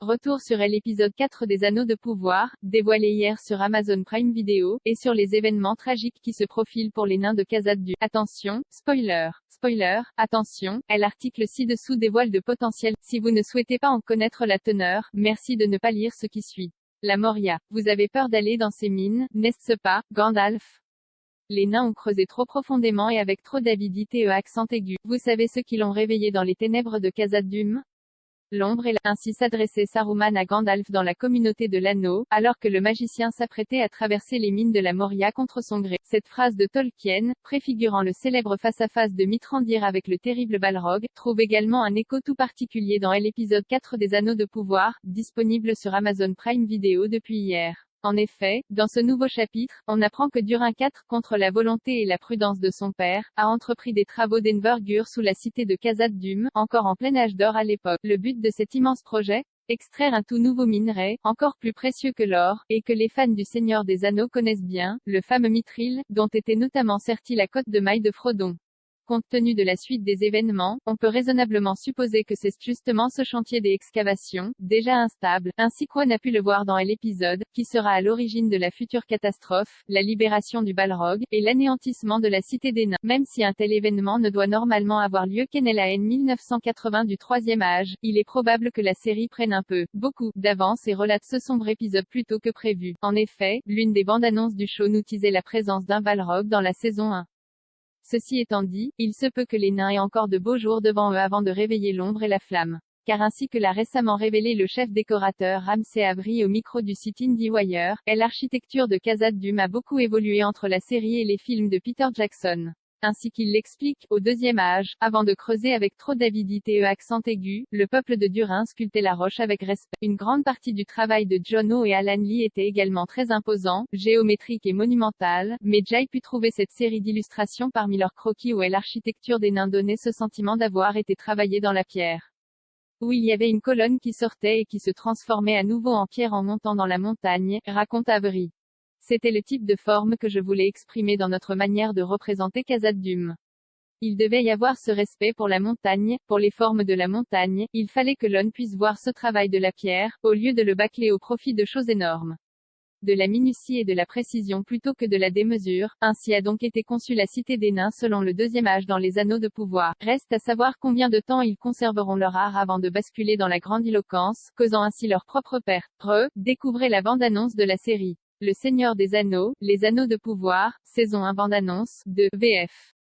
Retour sur l'épisode 4 des Anneaux de pouvoir, dévoilé hier sur Amazon Prime Video, et sur les événements tragiques qui se profilent pour les nains de Khazad-dûm. Attention, spoiler. Spoiler, attention, l'article ci-dessous dévoile de potentiels. Si vous ne souhaitez pas en connaître la teneur, merci de ne pas lire ce qui suit. La Moria. Vous avez peur d'aller dans ces mines, n'est-ce pas, Gandalf? Les nains ont creusé trop profondément et avec trop d'avidité accent aigu. Vous savez ce qui l'ont réveillé dans les ténèbres de Khazad-dûm? L'ombre et ainsi s'adressait Saruman à Gandalf dans la communauté de l'anneau, alors que le magicien s'apprêtait à traverser les mines de la Moria contre son gré. Cette phrase de Tolkien, préfigurant le célèbre face-à-face de Mithrandir avec le terrible Balrog, trouve également un écho tout particulier dans l'épisode 4 des Anneaux de pouvoir, disponible sur Amazon Prime Video depuis hier. En effet, dans ce nouveau chapitre, on apprend que Durin IV, contre la volonté et la prudence de son père, a entrepris des travaux d'envergure sous la cité de Khazad-dûm, encore en plein âge d'or à l'époque. Le but de cet immense projet? Extraire un tout nouveau minerai, encore plus précieux que l'or, et que les fans du Seigneur des Anneaux connaissent bien, le fameux mithril, dont était notamment sertie la côte de mailles de Frodon. Compte tenu de la suite des événements, on peut raisonnablement supposer que c'est justement ce chantier des excavations, déjà instable, ainsi qu'on a pu le voir dans l'épisode, qui sera à l'origine de la future catastrophe, la libération du Balrog, et l'anéantissement de la cité des nains. Même si un tel événement ne doit normalement avoir lieu qu'en la 1980 du troisième âge, il est probable que la série prenne beaucoup, d'avance et relate ce sombre épisode plus tôt que prévu. En effet, l'une des bandes annonces du show nous teasait la présence d'un Balrog dans la saison 1. Ceci étant dit, il se peut que les nains aient encore de beaux jours devant eux avant de réveiller l'ombre et la flamme. Car ainsi que l'a récemment révélé le chef décorateur Ramsay Avery au micro du site IndieWire, l'architecture de Khazad-dûm a beaucoup évolué entre la série et les films de Peter Jackson. Ainsi qu'il l'explique, au deuxième âge, avant de creuser avec trop d'avidité accent aigu, le peuple de Durin sculptait la roche avec respect. Une grande partie du travail de John O et Alan Lee était également très imposant, géométrique et monumental, mais Jay put trouver cette série d'illustrations parmi leurs croquis où l'architecture des nains donnait ce sentiment d'avoir été travaillée dans la pierre. Où il y avait une colonne qui sortait et qui se transformait à nouveau en pierre en montant dans la montagne, raconte Avery. C'était le type de forme que je voulais exprimer dans notre manière de représenter Khazad-dûm. Il devait y avoir ce respect pour la montagne, pour les formes de la montagne, il fallait que l'on puisse voir ce travail de la pierre, au lieu de le bâcler au profit de choses énormes. De la minutie et de la précision plutôt que de la démesure, ainsi a donc été conçue la cité des nains selon le deuxième âge dans les Anneaux de pouvoir. Reste à savoir combien de temps ils conserveront leur art avant de basculer dans la grandiloquence, causant ainsi leur propre perte. Découvrez la bande-annonce de la série. Le Seigneur des Anneaux, les Anneaux de pouvoir, saison 1 bande-annonce, de VF.